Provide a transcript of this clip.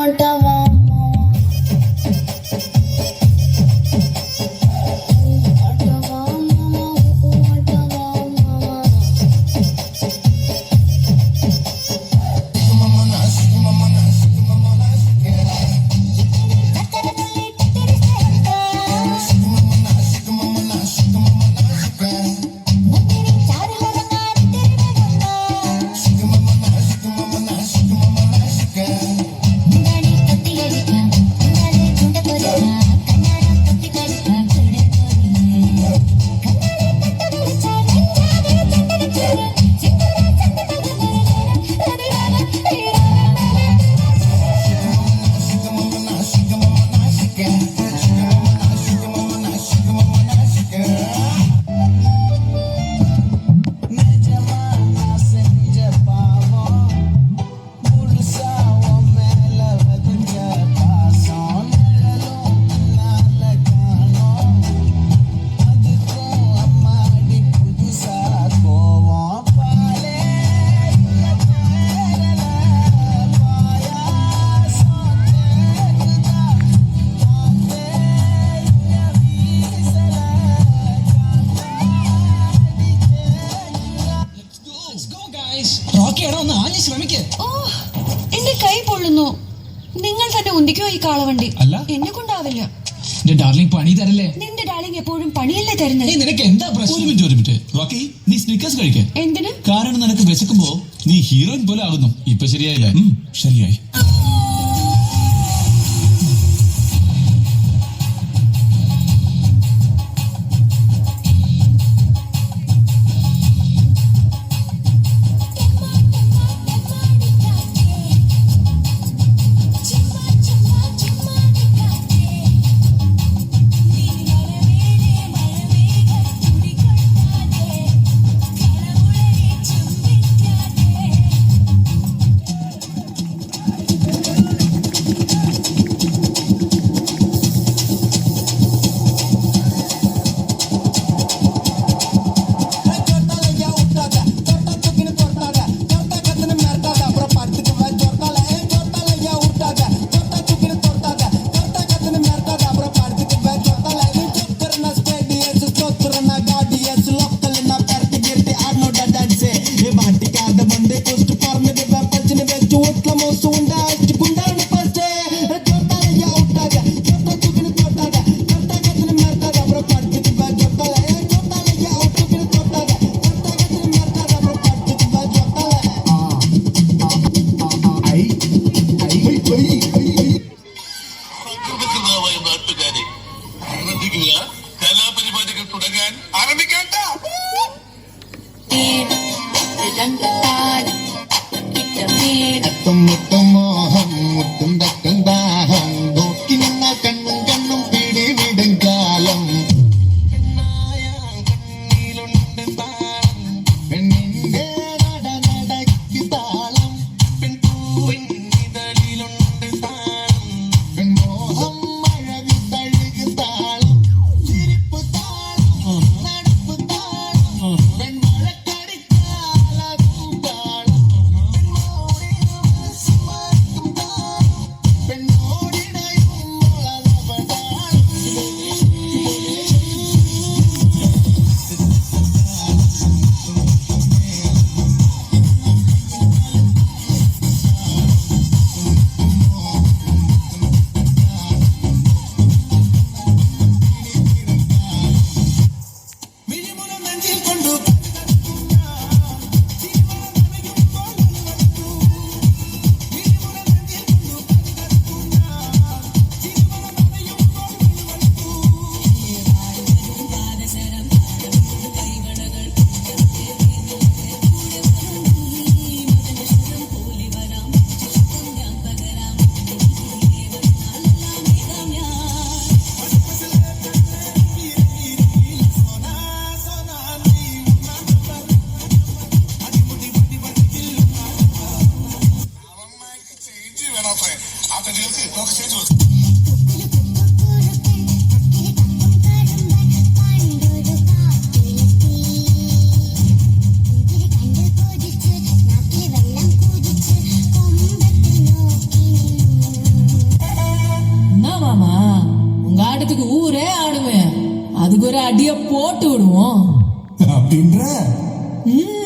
అంటావా എന്റെ കൈ പൊള്ളുന്നു. നിങ്ങൾ തന്നെ ഉന്തിക്കോ ഈ കാളവണ്ടി. അല്ല, എന്നെ കൊണ്ടാവില്ല. ഡാർലിംഗ് പണി തരല്ലേ. നിന്റെ ഡാർലിംഗ് എപ്പോഴും പണിയല്ലേ തരുന്നത്. നിനക്ക് എന്താ പ്രശ്നം? ഒരു മിനിറ്റ് റോക്കി, നീ സ്നിക്കേഴ്സ് കഴിക്കാൻ. എന്തിന്? കാരണം നിനക്ക് വിശക്കുമ്പോ നീ ഹീറോയിൻ പോലെ ആകുന്നു. ഇപ്പൊ ശരിയായില്ലേ? ശരിയായി. കലാപരിപാടികൾ തുടങ്ങാൻ ആരംഭിക്കാൻ. മോഹം മുട്ടും തട്ടും ദാഹം നോക്കി നിന്ന കണ്ണും കണ്ണും പിടിവിടും കാലം. കണ്ണിലുണ്ട് താളം പെണ്ണിന്റെ നടനടയ്ക്ക് താളം. പെൺപൂവിൻ ഇതളിലുണ്ട് താളം പെൺമോഹം മഴവിൽ തഴുകു താളം. ചിരിപ്പ് താളം നടപ്പ് താളം പെൺമഴക്കടിത്താളം താളം. அடிய போட்டு விடுவோம் அப்படின்ற ம்